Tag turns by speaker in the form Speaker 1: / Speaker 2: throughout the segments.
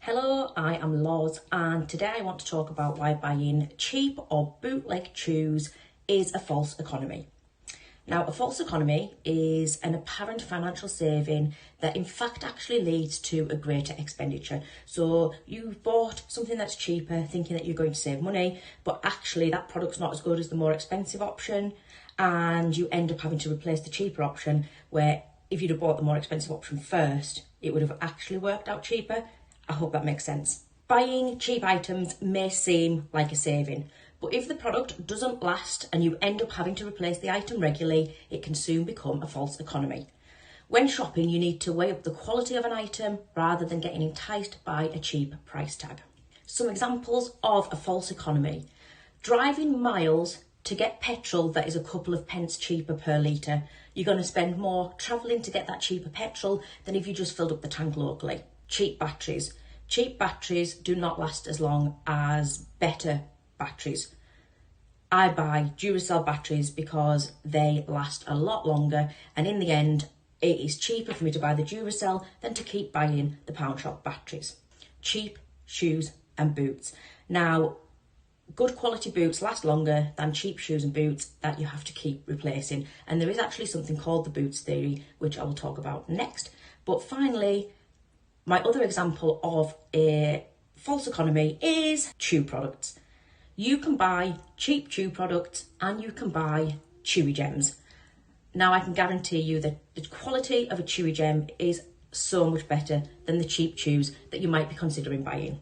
Speaker 1: Hello, I am Loz and today I want to talk about why buying cheap or bootleg shoes is a false economy. Now, a false economy is an apparent financial saving that in fact actually leads to a greater expenditure. So you bought something that's cheaper thinking that you're going to save money, but actually that product's not as good as the more expensive option and you end up having to replace the cheaper option, where if you'd have bought the more expensive option first, it would have actually worked out cheaper. I hope that makes sense. Buying cheap items may seem like a saving, but if the product doesn't last and you end up having to replace the item regularly, it can soon become a false economy. When shopping, you need to weigh up the quality of an item rather than getting enticed by a cheap price tag. Some examples of a false economy: driving miles to get petrol that is a couple of pence cheaper per litre. You're going to spend more travelling to get that cheaper petrol than if you just filled up the tank locally. Cheap batteries. Cheap batteries do not last as long as better batteries. I buy Duracell batteries because they last a lot longer, and in the end it is cheaper for me to buy the Duracell than to keep buying the pound shop batteries. Cheap shoes and boots. Now, good quality boots last longer than cheap shoes and boots that you have to keep replacing, and there is actually something called the boots theory, which I will talk about next. But finally, my other example of a false economy is chew products. You can buy cheap chew products and you can buy Chewigems. Now, I can guarantee you that the quality of a Chewigem is so much better than the cheap chews that you might be considering buying.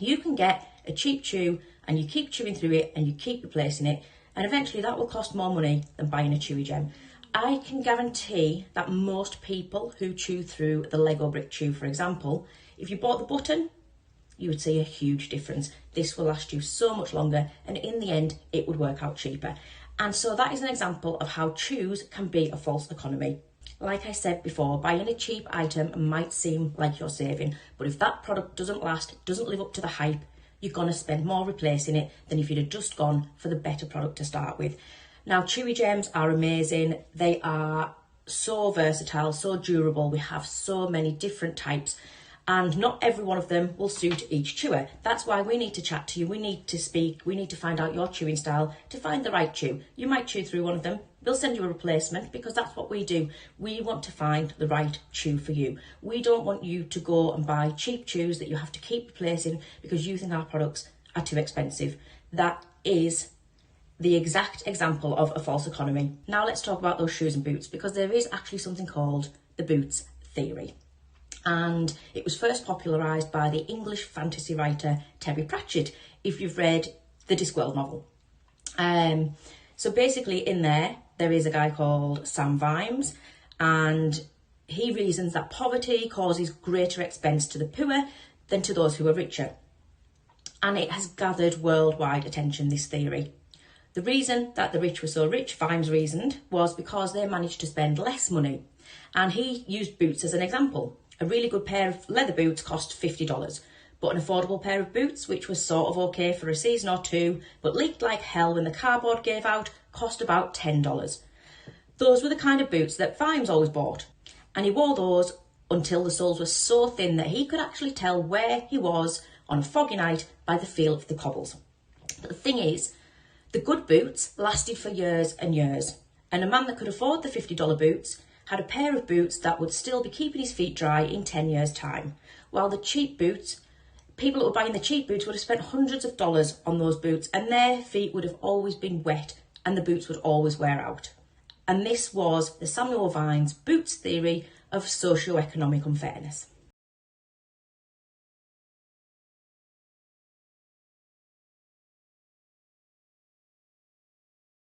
Speaker 1: You can get a cheap chew and you keep chewing through it and you keep replacing it, and eventually that will cost more money than buying a Chewigem. I can guarantee that most people who chew through the Lego brick chew, for example, if you bought the button, you would see a huge difference. This will last you so much longer, and in the end, it would work out cheaper. And so that is an example of how chews can be a false economy. Like I said before, buying a cheap item might seem like you're saving, but if that product doesn't last, doesn't live up to the hype, you're going to spend more replacing it than if you'd have just gone for the better product to start with. Now, Chewigems are amazing. They are so versatile, so durable. We have so many different types, and not every one of them will suit each chewer. That's why we need to chat to you. We need to speak. We need to find out your chewing style to find the right chew. You might chew through one of them. We'll send you a replacement because that's what we do. We want to find the right chew for you. We don't want you to go and buy cheap chews that you have to keep replacing because you think our products are too expensive. That is the exact example of a false economy. Now let's talk about those shoes and boots, because there is actually something called the boots theory. And it was first popularised by the English fantasy writer Terry Pratchett, if you've read the Discworld novel. So basically in there is a guy called Sam Vimes, and he reasons that poverty causes greater expense to the poor than to those who are richer. And it has gathered worldwide attention, this theory. The reason that the rich were so rich, Vimes reasoned, was because they managed to spend less money. And he used boots as an example. A really good pair of leather boots cost $50, but an affordable pair of boots, which was sort of okay for a season or two, but leaked like hell when the cardboard gave out, cost about $10. Those were the kind of boots that Vimes always bought. And he wore those until the soles were so thin that he could actually tell where he was on a foggy night by the feel of the cobbles. But the thing is, the good boots lasted for years and years, and a man that could afford the $50 boots had a pair of boots that would still be keeping his feet dry in 10 years' time. While the cheap boots, people that were buying the cheap boots would have spent hundreds of dollars on those boots, and their feet would have always been wet and the boots would always wear out. And this was the Samuel Vimes boots theory of socio-economic unfairness.